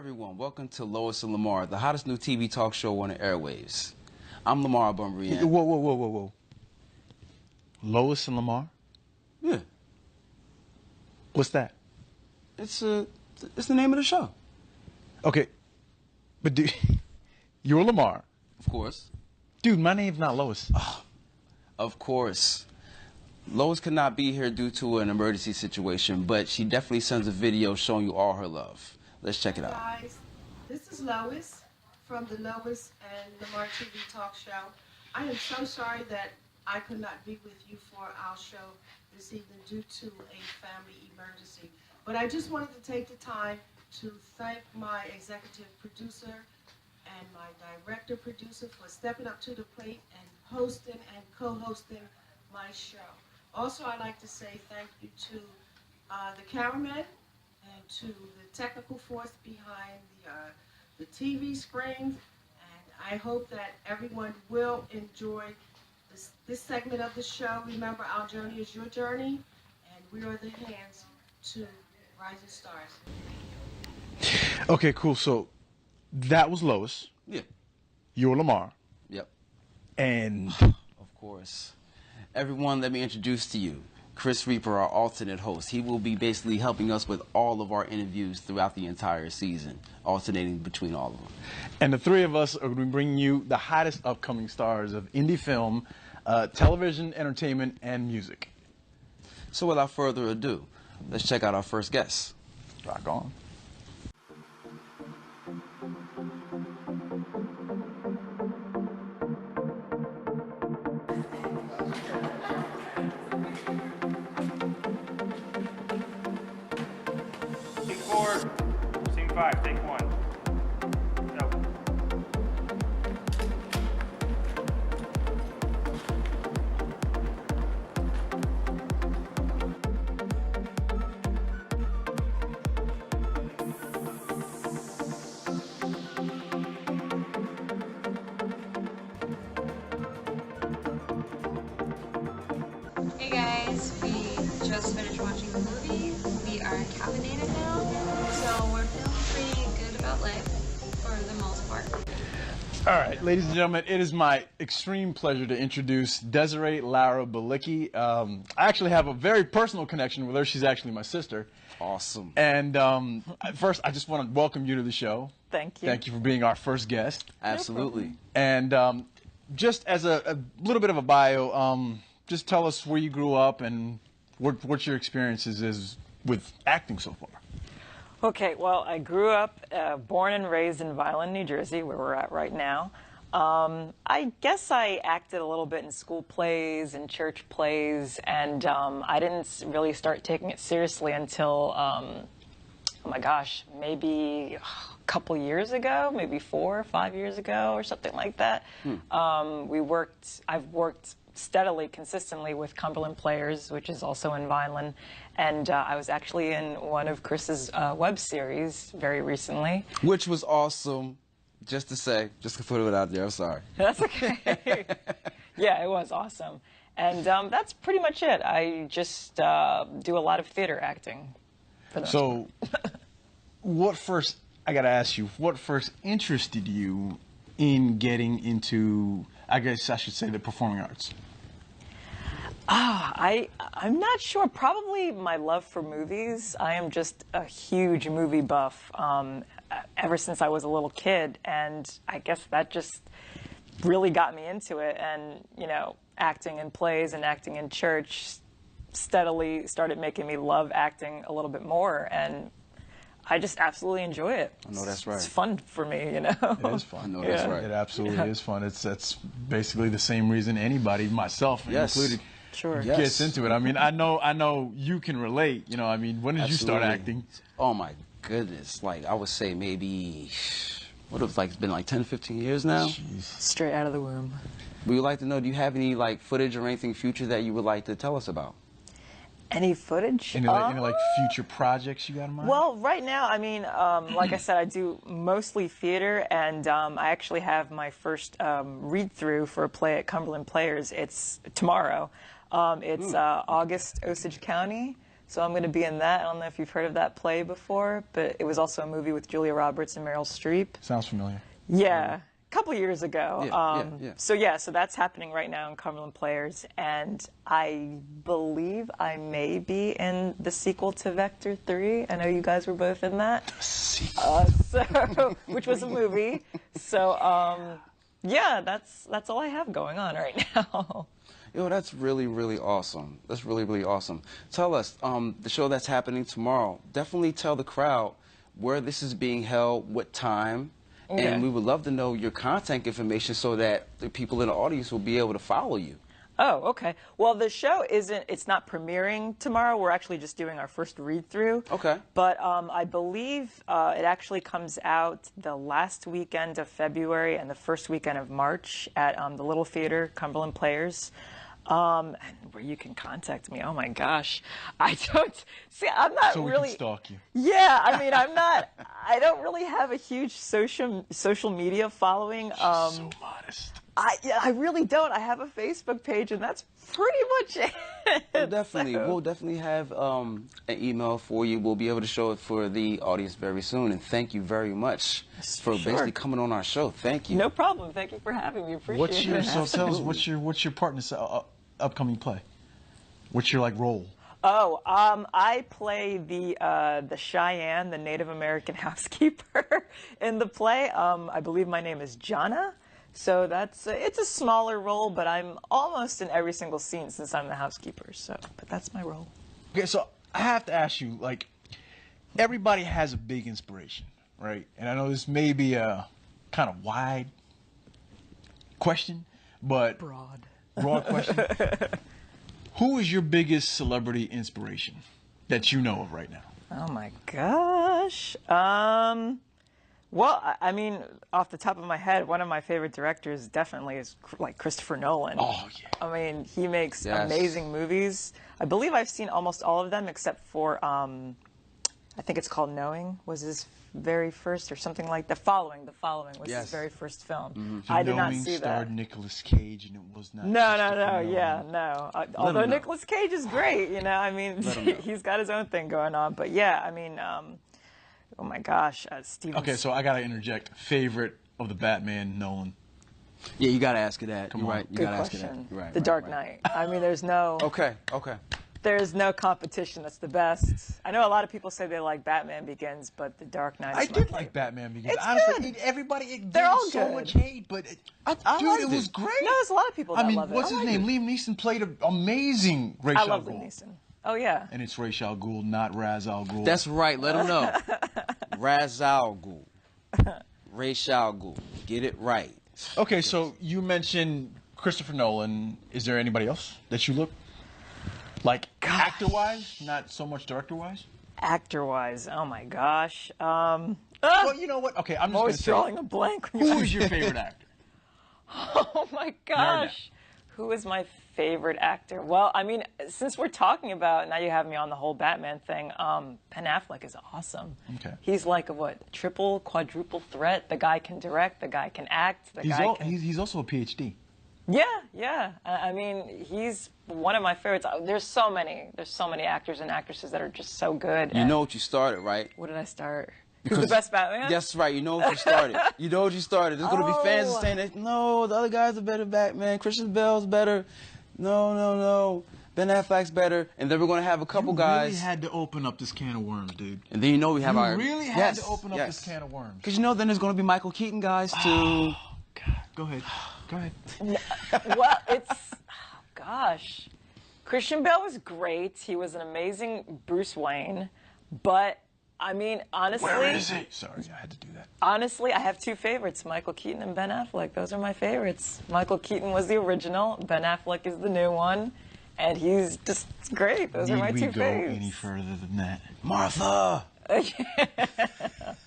everyone. Welcome to Lois Lamar, the hottest new TV talk show on the airwaves. I'm Lamar Bumbrian. Whoa. Lois and Lamar? Yeah. What's that? It's the name of the show. Okay, but you're Lamar. Of course. Dude, my name's not Lois. Oh, of course. Lois could not be here due to an emergency situation, but she definitely sends a video showing you all her love. Let's check it out. Guys, this is Lois from the Lois and Lamar TV talk show. I am so sorry that I could not be with you for our show this evening due to a family emergency. But I just wanted to take the time to thank my executive producer and my director producer for stepping up to the plate and hosting and co-hosting my show. Also, I'd like to say thank you to the cameraman and to the technical force behind the TV screens. And I hope that everyone will enjoy this segment of the show. Remember, our journey is your journey, and we are the hands to rising stars. Okay, cool. So that was Lois. Yeah. You're Lamar. Yep. And Of course. Everyone, let me introduce to you Chris Reaper, our alternate host. He will be basically helping us with all of our interviews throughout the entire season, alternating between all of them. and the three of us are going to be bringing you the hottest upcoming stars of indie film, television, entertainment, and music. So without further ado, let's check out our first guest. Rock on. Take 4, scene 5, take 1. Go. Hey guys, we just finished watching the movie. We are caffeinated now, so we're feeling pretty good about life for the most part. All right, ladies and gentlemen, it is my extreme pleasure to introduce Desiree Lara Balicki. I actually have a very personal connection with her. She's actually my sister. Awesome. And first, I just want to welcome you to the show. Thank you. Thank you for being our first guest. Absolutely. And just as a little bit of a bio, just tell us where you grew up and what your experiences is with acting so far. Okay, well, I grew up, born and raised in Vineland, New Jersey, where we're at right now. I guess I acted a little bit in school plays and church plays, and I didn't really start taking it seriously until, oh my gosh, maybe a couple years ago, maybe 4 or 5 years ago or something like that. I've worked steadily, consistently with Cumberland Players, which is also in Vineland, and I was actually in one of Chris's web series very recently. Which was awesome. Just to put it out there, I'm sorry. That's okay. Yeah, it was awesome. And that's pretty much it. I just do a lot of theater acting. For the most part. I got to ask you, what first interested you in getting into, I guess I should say, the performing arts? I'm not sure. Probably my love for movies. I am just a huge movie buff ever since I was a little kid, and I guess that just really got me into it. And, you know, acting in plays and acting in church steadily started making me love acting a little bit more, and I just absolutely enjoy it. I know that's right. It's fun for me, you know. It is fun. I know that's right. It absolutely is fun. That's basically the same reason anybody, myself included, Sure. Yes. gets into it. I mean, I know you can relate. You know, I mean, when did you start Absolutely. acting? Oh my goodness. Like, I would say maybe, what if it's been like 10, 15 years now? Straight out of the womb. We would like to know, do you have any like footage or anything future that you would like to tell us about? Any footage? Any like future projects you got in mind? Well, right now, I mean, like I said, I do mostly theater, and I actually have my first read-through for a play at Cumberland Players. It's tomorrow. It's August, Osage County. So I'm going to be in that. I don't know if you've heard of that play before, but it was also a movie with Julia Roberts and Meryl Streep. Sounds familiar. Yeah, a couple years ago. Yeah. So that's happening right now in Cumberland Players, and I believe I may be in the sequel to Vector 3. I know you guys were both in that. Which was a movie. So yeah, that's all I have going on right now. Yo, that's really, really awesome. That's really, really awesome. Tell us, the show that's happening tomorrow, definitely tell the crowd where this is being held, what time, Okay. and we would love to know your contact information so that the people in the audience will be able to follow you. Oh, okay. Well, the show it's not premiering tomorrow. We're actually just doing our first read-through. Okay. But I believe it actually comes out the last weekend of February and the first weekend of March at the Little Theater, Cumberland Players. And where you can contact me. Oh my gosh, I'm not So we really can stalk you. Yeah, I mean, I don't really have a huge social media following. So modest. I really don't. I have a Facebook page, and that's pretty much it. We'll definitely have an email for you. We'll be able to show it for the audience very soon. And thank you very much for basically coming on our show. Thank you. No problem. Thank you for having me. Appreciate it. So tell us, what's your partner's upcoming play? What's your role? Oh, I play the Cheyenne, the Native American housekeeper in the play. I believe my name is Jana. So it's a smaller role, but I'm almost in every single scene since I'm the housekeeper. But that's my role. Okay, so I have to ask you, everybody has a big inspiration, right? And I know this may be a kind of wide question, but broad question. Who is your biggest celebrity inspiration that you know of right now? Oh my gosh. Well, I mean, off the top of my head, one of my favorite directors definitely is Christopher Nolan. Oh, yeah. I mean, he makes amazing movies. I believe I've seen almost all of them except for, I think it's called Knowing was his very first, or something like The Following was his very first film. Mm-hmm. I did not see Knowing that. starred Nicolas Cage, and it was not. No. Although Nicolas Cage is great, I mean, he's got his own thing going on. But yeah, I mean, oh my gosh, Steven. Okay, so I gotta interject. Favorite of the Batman, Nolan. Yeah, you gotta ask her that. Come You're on. right. You Good gotta question. ask her that. Right. The Dark Knight. I mean, there's no. Okay. There's no competition. That's the best. I know a lot of people say they like Batman Begins, but The Dark Knight. I is my did favorite. like Batman Begins. It's Honestly, good. They're all so good. much hate, but I dude, liked it was great. No, there's a lot of people that I mean, love it. what's his name? Liam Neeson played an amazing Ra's I al love Ghul. Liam Neeson. Oh yeah. And it's Ra's al Ghul, not Ra's al Ghul. That's right. Let them know. Ra's al Ghul. Ra's al Ghul. Get it right. Okay, so you mentioned Christopher Nolan. Is there anybody else that you look actor-wise, not so much director-wise? Actor-wise, oh my gosh. Well, you know what? Okay, I'm just always going drawing a blank. to say, who is your favorite actor? Oh my gosh. Who is my favorite actor? Well, I mean, since we're talking about, now you have me on the whole Batman thing, Ben Affleck is awesome. Okay. He's like a triple, quadruple threat. The guy can direct, the guy can act, He's also a PhD. Yeah. I mean, he's one of my favorites. There's so many actors and actresses that are just so good. You know what you started, right? What did I start? Who's the best Batman? That's right. You know what you started. There's going to be fans saying that, no, the other guy's a better Batman. Christian Bale's better. No. Ben Affleck's better. And then we're going to have a couple guys. You really had to open up this can of worms, dude. And then we have our... You really had to open up this can of worms. Because then there's going to be Michael Keaton guys, too. Oh, God. Go ahead. Well, gosh. Christian Bale was great. He was an amazing Bruce Wayne. But, I mean, honestly... Where is he? Sorry, I had to do that. Honestly, I have two favorites, Michael Keaton and Ben Affleck. Those are my favorites. Michael Keaton was the original. Ben Affleck is the new one. And he's just great. Those are my two faves. Need we go any further than that? Martha! Need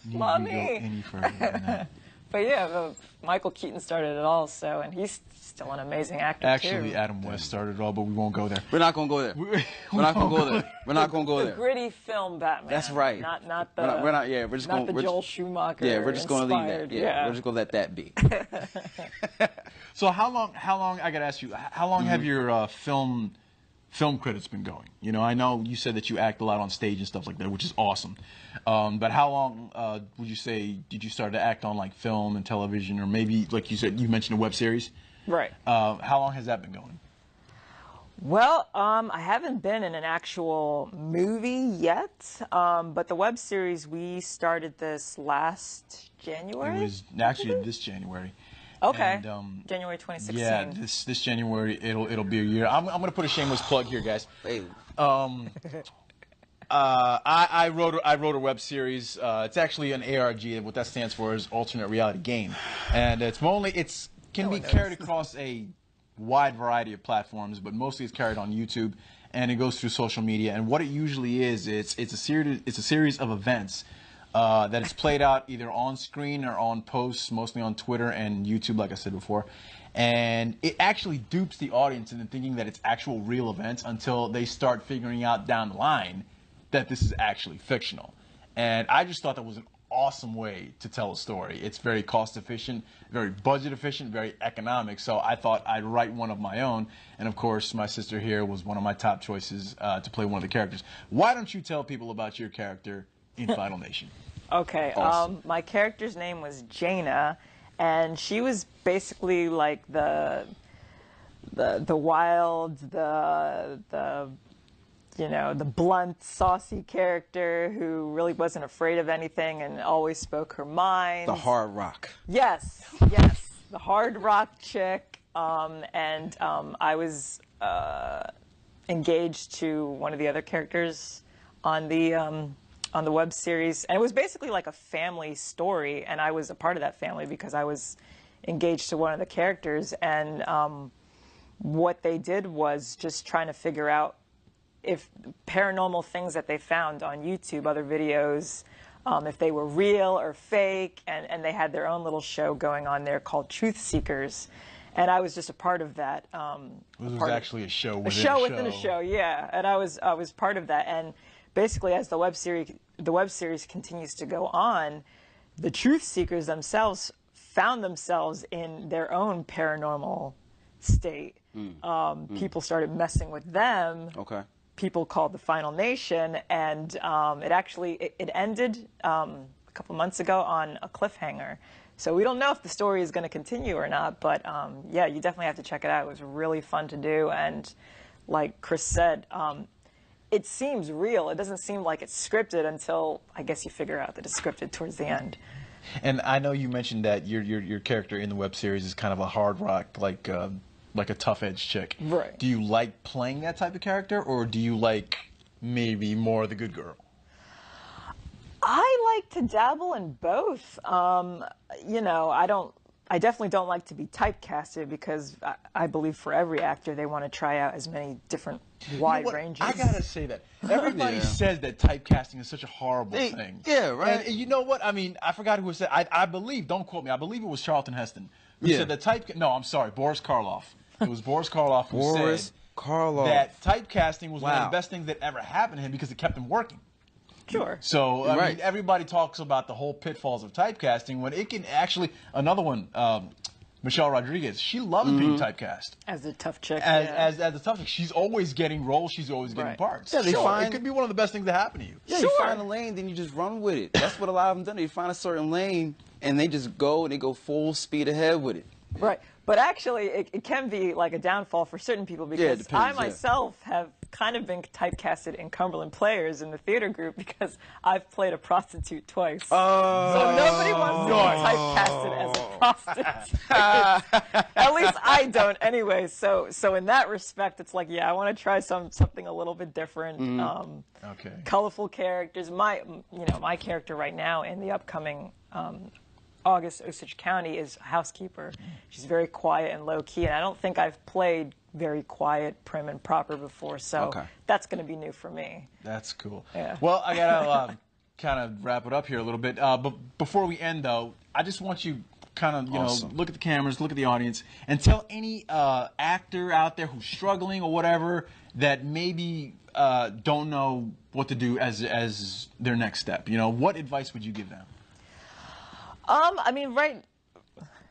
Mommy! we go any further than that? But yeah, Michael Keaton started it all, and he's still an amazing actor, Actually, too. Adam West started it all, but we won't go there. We're not going to go there. We're not going to go there. We're not going to go The there. gritty film Batman. That's right. Not the We're just not going the Joel Schumacher. Yeah, we're just going to leave that. inspired, Yeah, we're just going to let that be. So how long, I got to ask you, how long have your film film credits been going? You know, I know you said that you act a lot on stage and stuff like that, which is awesome. But how long would you say did you start to act on like film and television, or maybe like you said, you mentioned a web series? Right. How long has that been going? Well, I haven't been in an actual movie yet, but the web series, we started this last January? It was actually this January. Okay. And, January 2016. Yeah, this January it'll be a year. I'm gonna put a shameless plug here, guys. Hey. I wrote a web series. It's actually an ARG. What that stands for is alternate reality game, and it can be carried across a wide variety of platforms, but mostly it's carried on YouTube, and it goes through social media. And what it usually is, it's a series of events that is played out either on screen or on posts, mostly on Twitter and YouTube, like I said before. And it actually dupes the audience into thinking that it's actual real events until they start figuring out down the line that this is actually fictional. And I just thought that was an awesome way to tell a story. It's very cost efficient, very budget efficient, very economic. So I thought I'd write one of my own. And of course, my sister here was one of my top choices to play one of the characters. Why don't you tell people about your character in Final Nation? Okay. Awesome. My character's name was Jaina, and she was basically like the wild, the blunt, saucy character who really wasn't afraid of anything and always spoke her mind. The hard rock. Yes, the hard rock chick. I was engaged to one of the other characters on the web series, and it was basically like a family story, and I was a part of that family because I was engaged to one of the characters. And what they did was just trying to figure out if paranormal things that they found on YouTube, other videos, if they were real or fake, and they had their own little show going on there called Truth Seekers, and I was just a part of that. It was actually a show within a show within a show, yeah, and I was part of that. And basically, as the web series continues to go on, the Truth Seekers themselves found themselves in their own paranormal state. People started messing with them. Okay. People called the Final Nation, and it ended a couple months ago on a cliffhanger. So we don't know if the story is going to continue or not, but yeah, you definitely have to check it out. It was really fun to do, and like Chris said, it seems real. It doesn't seem like it's scripted until I guess you figure out that it's scripted towards the end. And I know you mentioned that your character in the web series is kind of a hard rock, like a tough edge chick. Right. Do you like playing that type of character, or do you like maybe more the good girl? I like to dabble in both. I definitely don't like to be typecasted because I believe for every actor they want to try out as many different wide ranges. I gotta say that everybody says that typecasting is such a horrible thing. Yeah, right. And you know what? I mean, I forgot who said. I believe. Don't quote me. I believe it was Charlton Heston who said that No, I'm sorry, Boris Karloff. It was Boris Karloff who said that typecasting was one of the best things that ever happened to him because it kept him working. Sure. So I mean, everybody talks about the whole pitfalls of typecasting when it can actually. Another one, Michelle Rodriguez. She loves being typecast as a tough chick. As a tough chick, she's always getting roles. She's always getting parts. Yeah, it could be one of the best things that happen to you. Yeah, you find a lane, then you just run with it. That's what a lot of them do. You find a certain lane, and they just go and they go full speed ahead with it. Right. But actually, it can be like a downfall for certain people because I myself have kind of been typecasted in Cumberland Players in the theater group because I've played a prostitute twice. So nobody wants to be typecasted as a prostitute. At least I don't anyway. So in that respect, it's like, yeah, I want to try something a little bit different. Colorful characters. My character right now in the upcoming August Osage County is a housekeeper. She's very quiet and low-key, and I don't think I've played very quiet, prim, and proper before, so that's going to be new for me. That's cool. Yeah. Well, I got to kind of wrap it up here a little bit. But before we end, though, I just want you kind of, look at the cameras, look at the audience, and tell any actor out there who's struggling or whatever that maybe don't know what to do as their next step. What advice would you give them? I mean,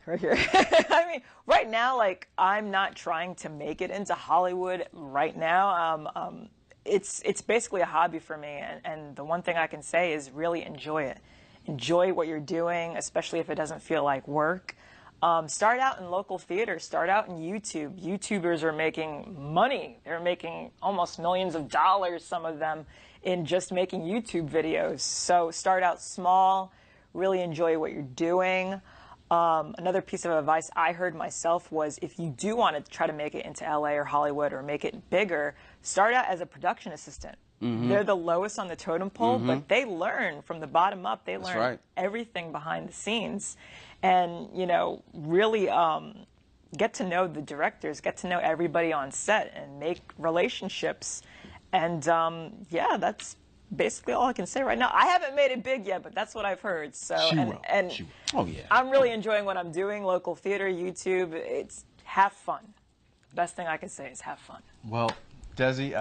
right here. I mean, right now, like, I'm not trying to make it into Hollywood right now. It's basically a hobby for me, and the one thing I can say is really enjoy it. Enjoy what you're doing, especially if it doesn't feel like work. Start out in local theater. Start out in YouTube. YouTubers are making money. They're making almost millions of dollars, some of them, in just making YouTube videos. So start out small. Really enjoy what you're doing. Another piece of advice I heard myself was if you do want to try to make it into LA or Hollywood or make it bigger, start out as a production assistant. They're the lowest on the totem pole, but they learn from the bottom up. They learn everything behind the scenes. And, you know, really get to know the directors, get to know everybody on set and make relationships. And, yeah, that's basically all I can say right now. I haven't made it big yet, but that's what I've heard. So, Oh, yeah. I'm really enjoying what I'm doing, local theater, YouTube. It's have fun. Best thing I can say is have fun. Well, Desi,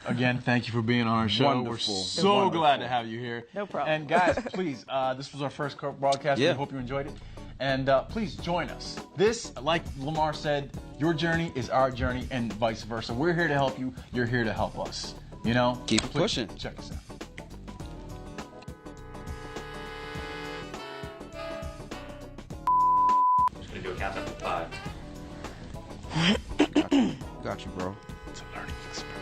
again, thank you for being on our show. Wonderful. We're so glad to have you here. No problem. And guys, please, this was our first broadcast. Yeah. We hope you enjoyed it. And please join us. This, like Lamar said, your journey is our journey and vice versa. We're here to help you. You're here to help us. You know? Keep it pushing. Check us out. I'm just gonna do a count up to 5. Got you, bro. It's a learning experience.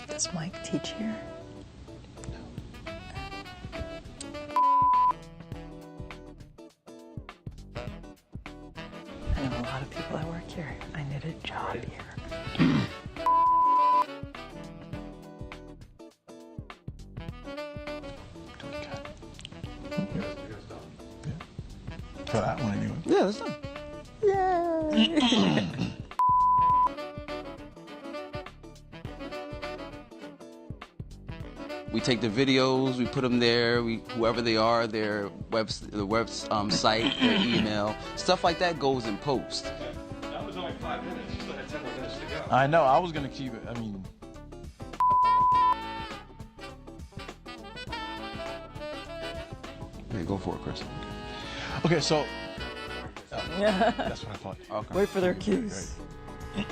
Does Mike teach here? I know a lot of people that work here. I need a job here. For that one, anyway. Yeah, that's done. Yay! We take the videos, we put them there. Whoever they are, their site, their email, stuff like that goes in post. That was only 5 minutes. You still had 10 more minutes to go. I know. I was going to keep it. I mean... Yeah, go for it, Chris. Okay, so... that's what I thought. Okay. Wait for their cues. Great.